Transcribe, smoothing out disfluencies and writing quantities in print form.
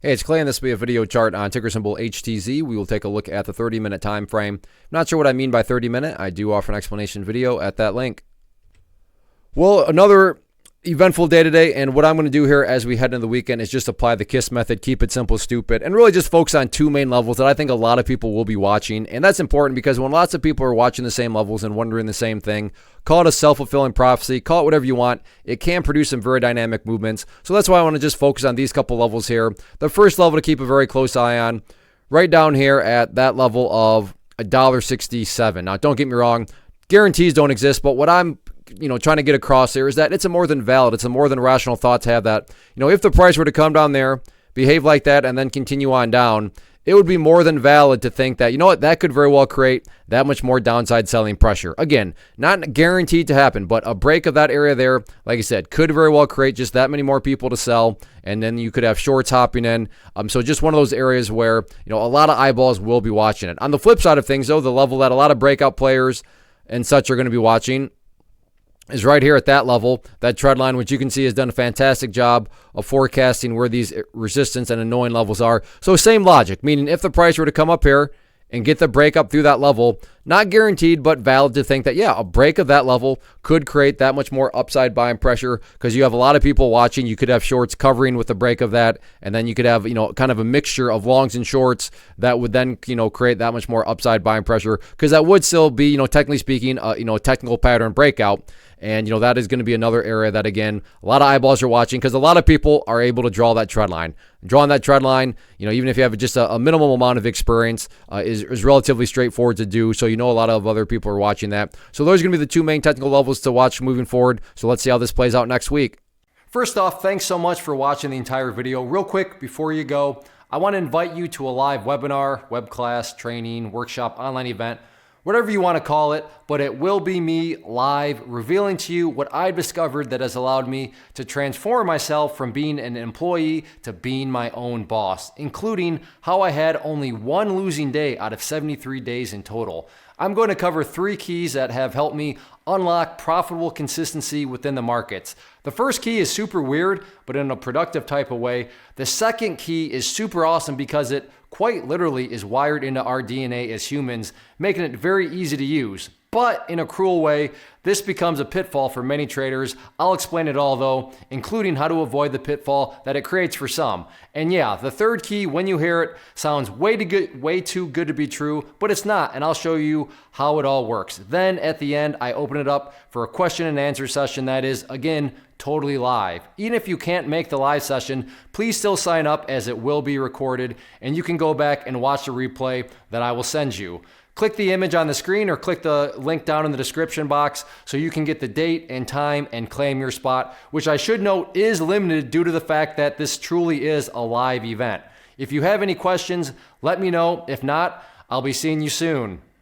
Hey, it's Clay, and this will be a video chart on ticker symbol HTZ. We will take a look at the 30-minute time frame. Not sure what I mean by 30-minute. I do offer an explanation video at that link. Well, another eventful day today, and what I'm going to do here as we head into the weekend is just apply the KISS method, keep it simple, stupid, and really just focus on two main levels that I think a lot of people will be watching. And that's important because when lots of people are watching the same levels and wondering the same thing, call it a self-fulfilling prophecy, call it whatever you want, it can produce some very dynamic movements. So that's why I want to just focus on these couple levels here. The first level to keep a very close eye on, right down here at that level of $1.67. Now, don't get me wrong, guarantees don't exist, but what I'm trying to get across here is that it's a more than valid, it's a more than rational thought to have that, if the price were to come down there, behave like that, and then continue on down, it would be more than valid to think that, that could very well create that much more downside selling pressure. Again, not guaranteed to happen, but a break of that area there, like I said, could very well create just that many more people to sell, and then you could have shorts hopping in. So just one of those areas where, a lot of eyeballs will be watching it. On the flip side of things, though, the level that a lot of breakout players and such are going to be watching is right here at that level, that trend line, which you can see has done a fantastic job of forecasting where these resistance and annoying levels are. So same logic, meaning if the price were to come up here and get the break up through that level, not guaranteed, but valid to think that, yeah, a break of that level could create that much more upside buying pressure because you have a lot of people watching. You could have shorts covering with the break of that, and then you could have, kind of a mixture of longs and shorts that would then, create that much more upside buying pressure because that would still be, technically speaking, a technical pattern breakout. And, that is going to be another area that, again, a lot of eyeballs are watching because a lot of people are able to draw that trend line. Drawing that trend line, even if you have just a minimal amount of experience, is relatively straightforward to do. So, a lot of other people are watching that. So those are going to be the two main technical levels to watch moving forward. So let's see how this plays out next week. First off, thanks so much for watching the entire video. Real quick, before you go, I want to invite you to a live webinar, web class, training, workshop, online event, whatever you want to call it, but it will be me live revealing to you what I've discovered that has allowed me to transform myself from being an employee to being my own boss, including how I had only one losing day out of 73 days in total. I'm going to cover 3 keys that have helped me unlock profitable consistency within the markets. The first key is super weird, but in a productive type of way. The second key is super awesome because it quite literally is wired into our DNA as humans, making it very easy to use. But in a cruel way, this becomes a pitfall for many traders. I'll explain it all though, including how to avoid the pitfall that it creates for some. And yeah, the third key, when you hear it, sounds way too good to be true, but it's not, and I'll show you how it all works. Then at the end, I open it up for a question and answer session that is, again, totally live. Even if you can't make the live session, please still sign up as it will be recorded, and you can go back and watch the replay that I will send you. Click the image on the screen or click the link down in the description box so you can get the date and time and claim your spot, which I should note is limited due to the fact that this truly is a live event. If you have any questions, let me know. If not, I'll be seeing you soon.